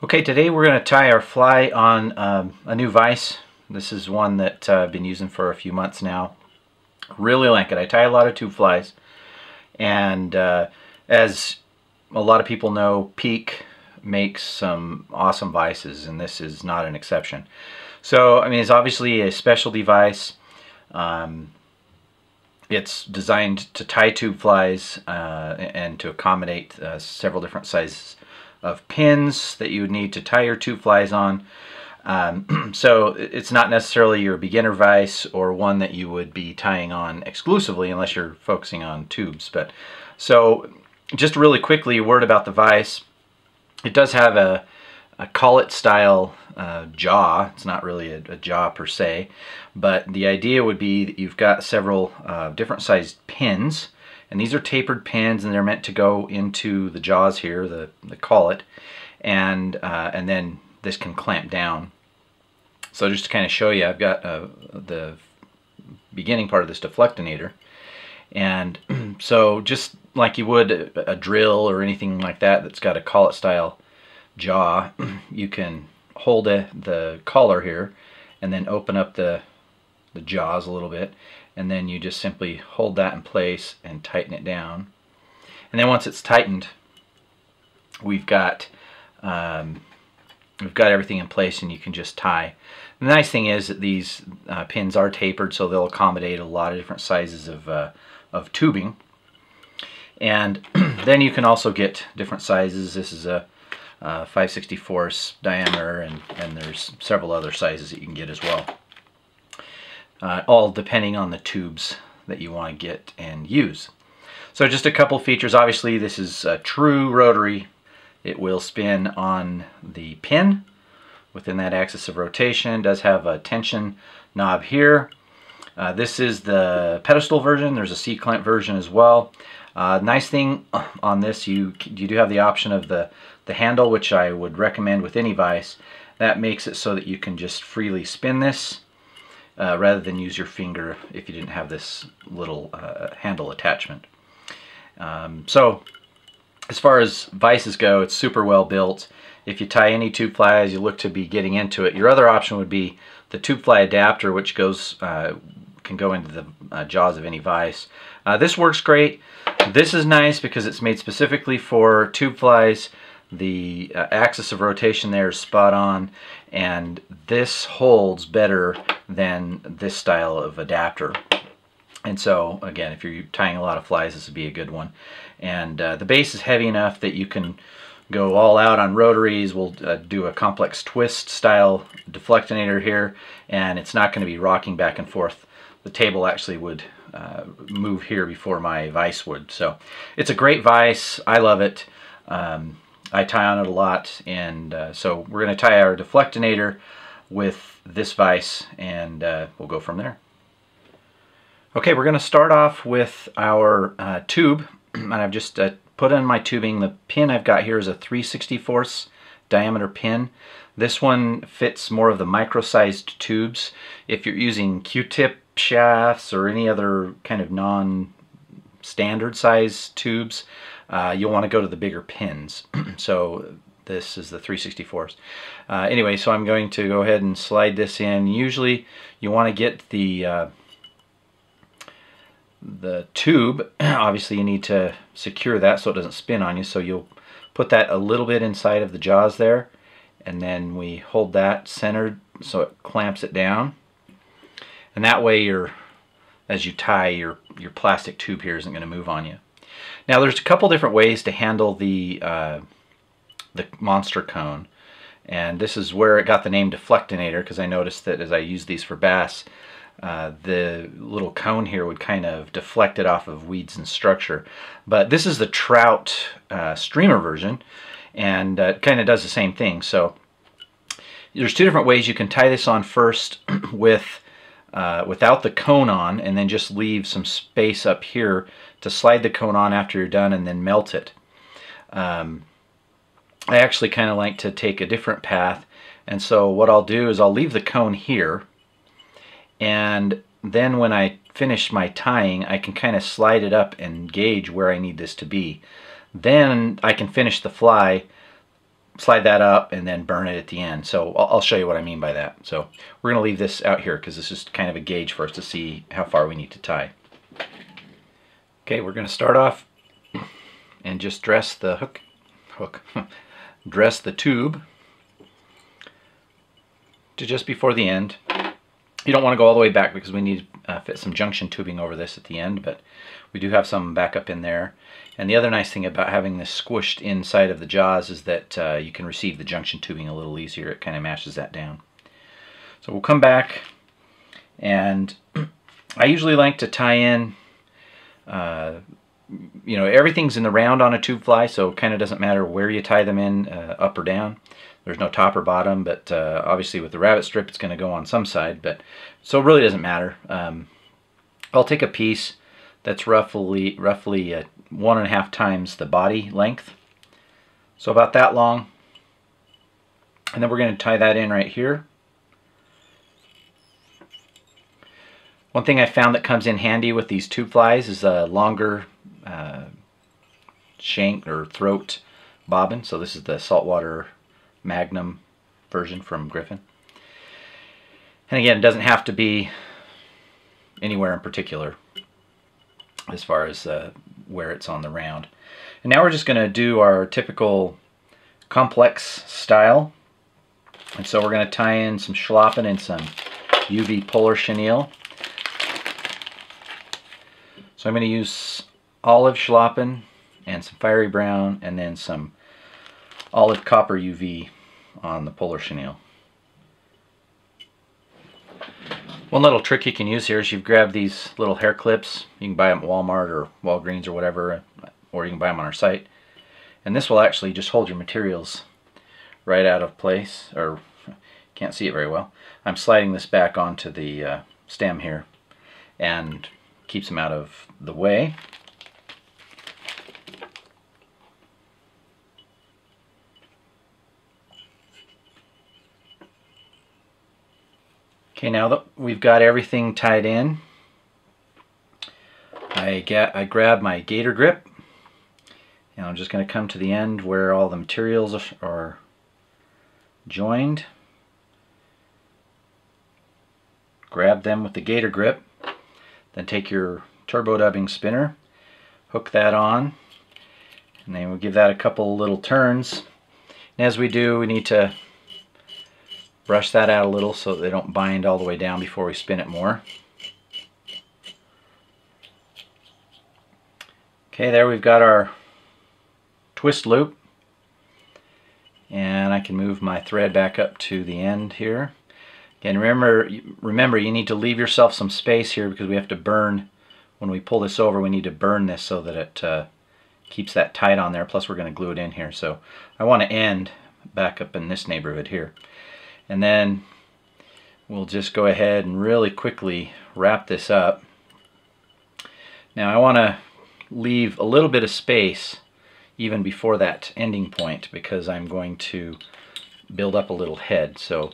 Okay, today we're going to tie our fly on a new vise. This is one that I've been using for a few months now. Really like it. I tie a lot of tube flies, and as a lot of people know, Peak makes some awesome vices, and this is not an exception. So, I mean, it's obviously a specialty vise. It's designed to tie tube flies and to accommodate several different sizes of pins that you would need to tie your tube flies on. So it's not necessarily your beginner vise or one that you would be tying on exclusively unless you're focusing on tubes. But so just really quickly, a word about the vise. It does have a collet style jaw. It's not really a jaw per se, but the idea would be that you've got several different sized pins, and these are tapered pins, and they're meant to go into the jaws here, the collet, and then this can clamp down. So just to kind of show you, I've got the beginning part of this deflectinator, and so just like you would a drill or anything like that that's got a collet style jaw, you can hold the collar here and then open up the jaws a little bit, and then you just simply hold that in place and tighten it down. And then once it's tightened, we've got everything in place, and you can just tie. The nice thing is that these pins are tapered, so they'll accommodate a lot of different sizes of tubing. And then you can also get different sizes. This is a 5/64 diameter, and there's several other sizes that you can get as well. All depending on the tubes that you want to get and use. So just a couple features. Obviously, this is a true rotary. It will spin on the pin within that axis of rotation. It does have a tension knob here. This is the pedestal version. There's a C-clamp version as well. Nice thing on this, you do have the option of the handle, which I would recommend with any vise. That makes it so that you can just freely spin this rather than use your finger if you didn't have this little handle attachment. So as far as vices go, it's super well built. If you tie any tube fly as you look to be getting into it, your other option would be the tube fly adapter, which goes can go into the jaws of any vise. This works great. This is nice because it's made specifically for tube flies. The axis of rotation there is spot on, and this holds better than this style of adapter. And so again, if you're tying a lot of flies, this would be a good one. And the base is heavy enough that you can go all out on rotaries. We'll do a complex twist style deflectinator here, and it's not going to be rocking back and forth. The table actually would move here before my vise would. So it's a great vise. I love it. I tie on it a lot, and so we're going to tie our deflectinator with this vise, and we'll go from there. Okay, we're going to start off with our tube, and I've just put in my tubing. The pin I've got here is a 3/64 diameter pin. This one fits more of the micro-sized tubes. If you're using Q-tip shafts or any other kind of non-standard size tubes, you'll want to go to the bigger pins. So this is the 3/64. Anyway, so I'm going to go ahead and slide this in. Usually you want to get the tube. Obviously you need to secure that so it doesn't spin on you, so you'll put that a little bit inside of the jaws there, and then we hold that centered so it clamps it down. And that way as you tie, your plastic tube here isn't going to move on you. Now there's a couple different ways to handle the monster cone, and this is where it got the name Deflectinator, because I noticed that as I use these for bass, the little cone here would kind of deflect it off of weeds and structure. But this is the trout streamer version, and it kind of does the same thing. So there's two different ways you can tie this on. First with without the cone on, and then just leave some space up here to slide the cone on after you're done, and then melt it. I actually kind of like to take a different path, and so what I'll do is I'll leave the cone here, and then when I finish my tying, I can kind of slide it up and gauge where I need this to be. Then I can finish the fly slide that up and then burn it at the end. So I'll show you what I mean by that. So we're going to leave this out here because this is kind of a gauge for us to see how far we need to tie. Okay, we're going to start off and just dress the dress the tube to just before the end. You don't want to go all the way back because we need to fit some junction tubing over this at the end, but we do have some back up in there. And the other nice thing about having this squished inside of the jaws is that you can receive the junction tubing a little easier. It kind of mashes that down. So we'll come back, and I usually like to tie in, you know, everything's in the round on a tube fly, so it kind of doesn't matter where you tie them in, up or down. There's no top or bottom, but obviously with the rabbit strip it's going to go on some side, but so it really doesn't matter. I'll take a piece that's roughly 1.5 times the body length, so about that long, and then we're going to tie that in right here. One thing I found that comes in handy with these tube flies is a longer shank or throat bobbin. So this is the saltwater Magnum version from Griffin. And again, it doesn't have to be anywhere in particular as far as where it's on the round. And now we're just going to do our typical complex style. And so we're going to tie in some schlappen and some UV polar chenille. So I'm going to use olive schlappen and some fiery brown and then some olive copper UV on the polar chenille. One little trick you can use here is you grab these little hair clips. You can buy them at Walmart or Walgreens or whatever, or you can buy them on our site. And this will actually just hold your materials right out of place, or can't see it very well. I'm sliding this back onto the stem here and keeps them out of the way. Okay, now that we've got everything tied in, I grab my gator grip, and I'm just going to come to the end where all the materials are joined. Grab them with the gator grip, then take your turbo dubbing spinner, hook that on, and then we'll give that a couple little turns. And as we do, we need to brush that out a little so that they don't bind all the way down before we spin it more. Okay, there we've got our twist loop, and I can move my thread back up to the end here. Again, remember you need to leave yourself some space here because we have to burn, when we pull this over, we need to burn this so that it keeps that tight on there, plus we're going to glue it in here. So I want to end back up in this neighborhood here. And then we'll just go ahead and really quickly wrap this up. Now I want to leave a little bit of space even before that ending point because I'm going to build up a little head. So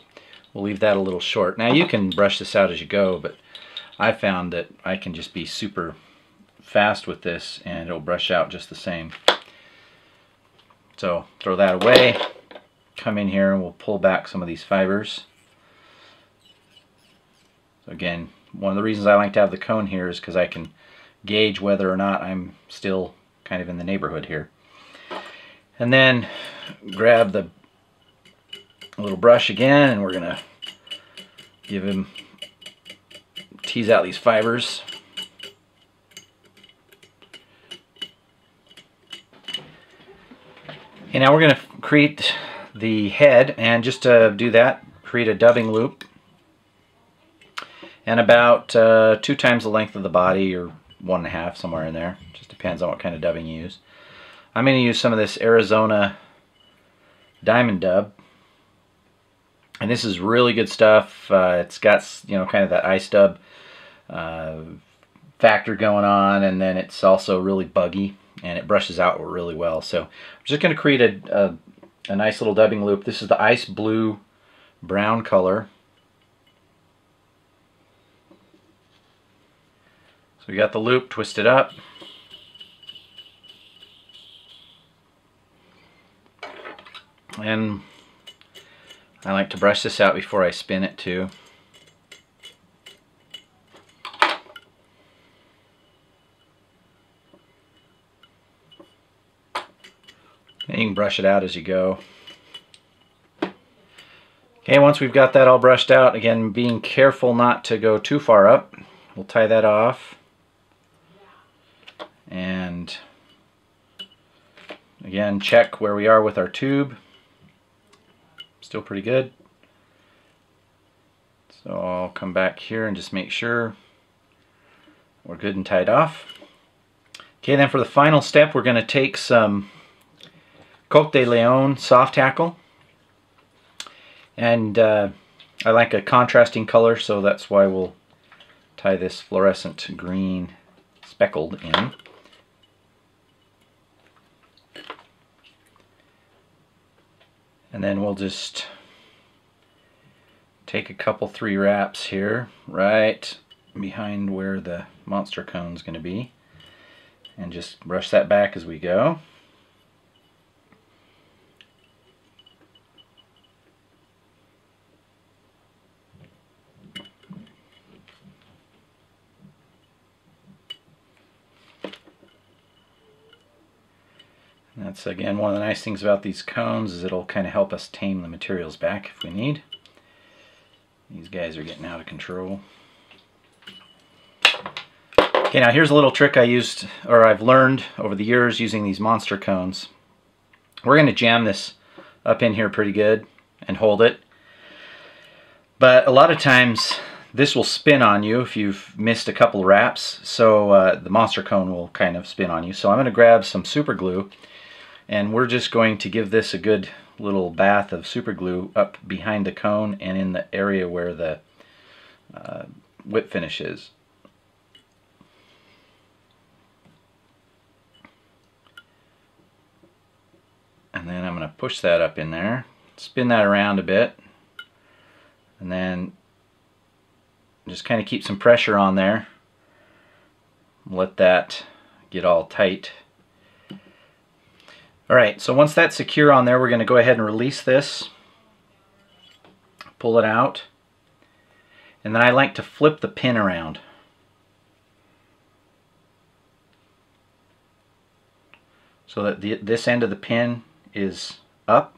we'll leave that a little short. Now you can brush this out as you go, but I found that I can just be super fast with this and it'll brush out just the same. So throw that away. Come in here and we'll pull back some of these fibers. So again, one of the reasons I like to have the cone here is because I can gauge whether or not I'm still kind of in the neighborhood here. And then grab the little brush again and we're going to tease out these fibers. And now we're going to create the head, and just to do that, create a dubbing loop and about 2 times the length of the body, or 1.5, somewhere in there. Just depends on what kind of dubbing you use. I'm going to use some of this Arizona diamond dub, and this is really good stuff. It's got, you know, kind of that ice dub factor going on, and then it's also really buggy and it brushes out really well. So I'm just going to create a nice little dubbing loop. This is the ice blue brown color. So we got the loop twisted up. And I like to brush this out before I spin it too. And you can brush it out as you go. Okay, once we've got that all brushed out, again, being careful not to go too far up, we'll tie that off. And again, check where we are with our tube. Still pretty good. So I'll come back here and just make sure we're good and tied off. Okay, then for the final step, we're going to take some Cote de Leon soft tackle. And I like a contrasting color, so that's why we'll tie this fluorescent green speckled in. And then we'll just take a couple 3 wraps here, right behind where the monster cone is going to be, and just brush that back as we go. And that's again one of the nice things about these cones is it'll kind of help us tame the materials back if we need. These guys are getting out of control. Okay, now here's a little trick I used, or I've learned over the years using these monster cones. We're going to jam this up in here pretty good and hold it. But a lot of times this will spin on you if you've missed a couple wraps, so the monster cone will kind of spin on you. So I'm going to grab some super glue, and we're just going to give this a good little bath of super glue up behind the cone and in the area where the whip finish is. And then I'm going to push that up in there, spin that around a bit, and then just kind of keep some pressure on there. Let that get all tight. Alright, so once that's secure on there, we're going to go ahead and release this, pull it out, and then I like to flip the pin around. So that this end of the pin is up.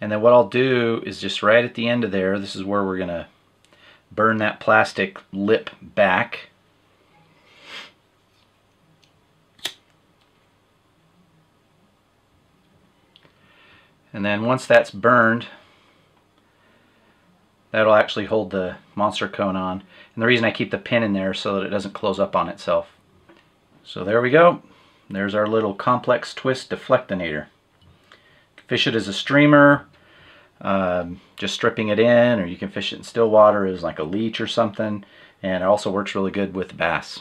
And then what I'll do is just right at the end of there, this is where we're going to burn that plastic lip back. And then once that's burned, that'll actually hold the monster cone on. And the reason I keep the pin in there is so that it doesn't close up on itself. So there we go. There's our little complex twist deflectinator. Fish it as a streamer, just stripping it in, or you can fish it in still water as like a leech or something. And it also works really good with bass.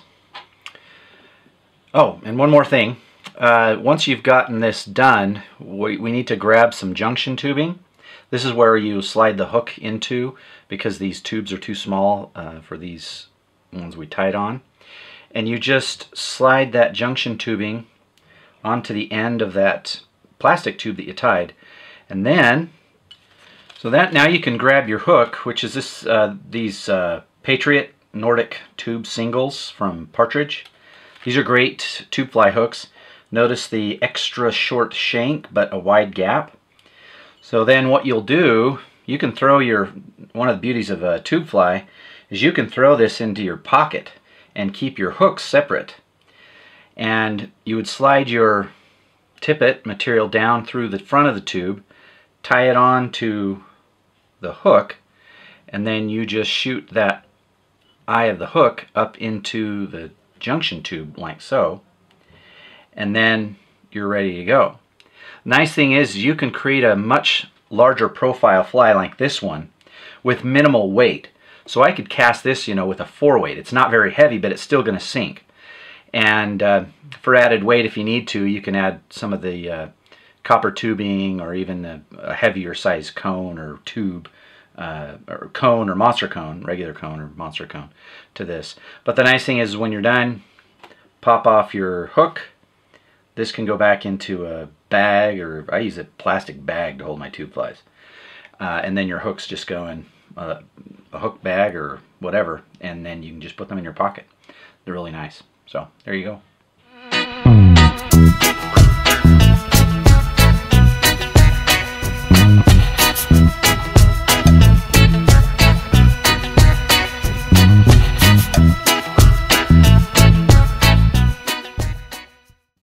Oh, and one more thing. Once you've gotten this done, we need to grab some junction tubing. This is where you slide the hook into because these tubes are too small for these ones we tied on. And you just slide that junction tubing onto the end of that plastic tube that you tied. And then, so that now you can grab your hook, which is this these Patriot Nordic tube singles from Partridge. These are great tube fly hooks. Notice the extra short shank but a wide gap. So then what you'll do, you can throw one of the beauties of a tube fly is you can throw this into your pocket and keep your hooks separate. And you would slide your tippet material down through the front of the tube, tie it on to the hook, and then you just shoot that eye of the hook up into the junction tube like so. And then you're ready to go. Nice thing is you can create a much larger profile fly like this one with minimal weight. So I could cast this, you know, with a 4-weight. It's not very heavy, but it's still going to sink. And for added weight, if you need to, you can add some of the copper tubing or even a heavier size cone or tube, or cone or monster cone, regular cone or monster cone to this. But the nice thing is when you're done, pop off your hook. This can go back into a bag, or I use a plastic bag to hold my tube flies. And then your hooks just go in a hook bag or whatever, and then you can just put them in your pocket. They're really nice. So there you go.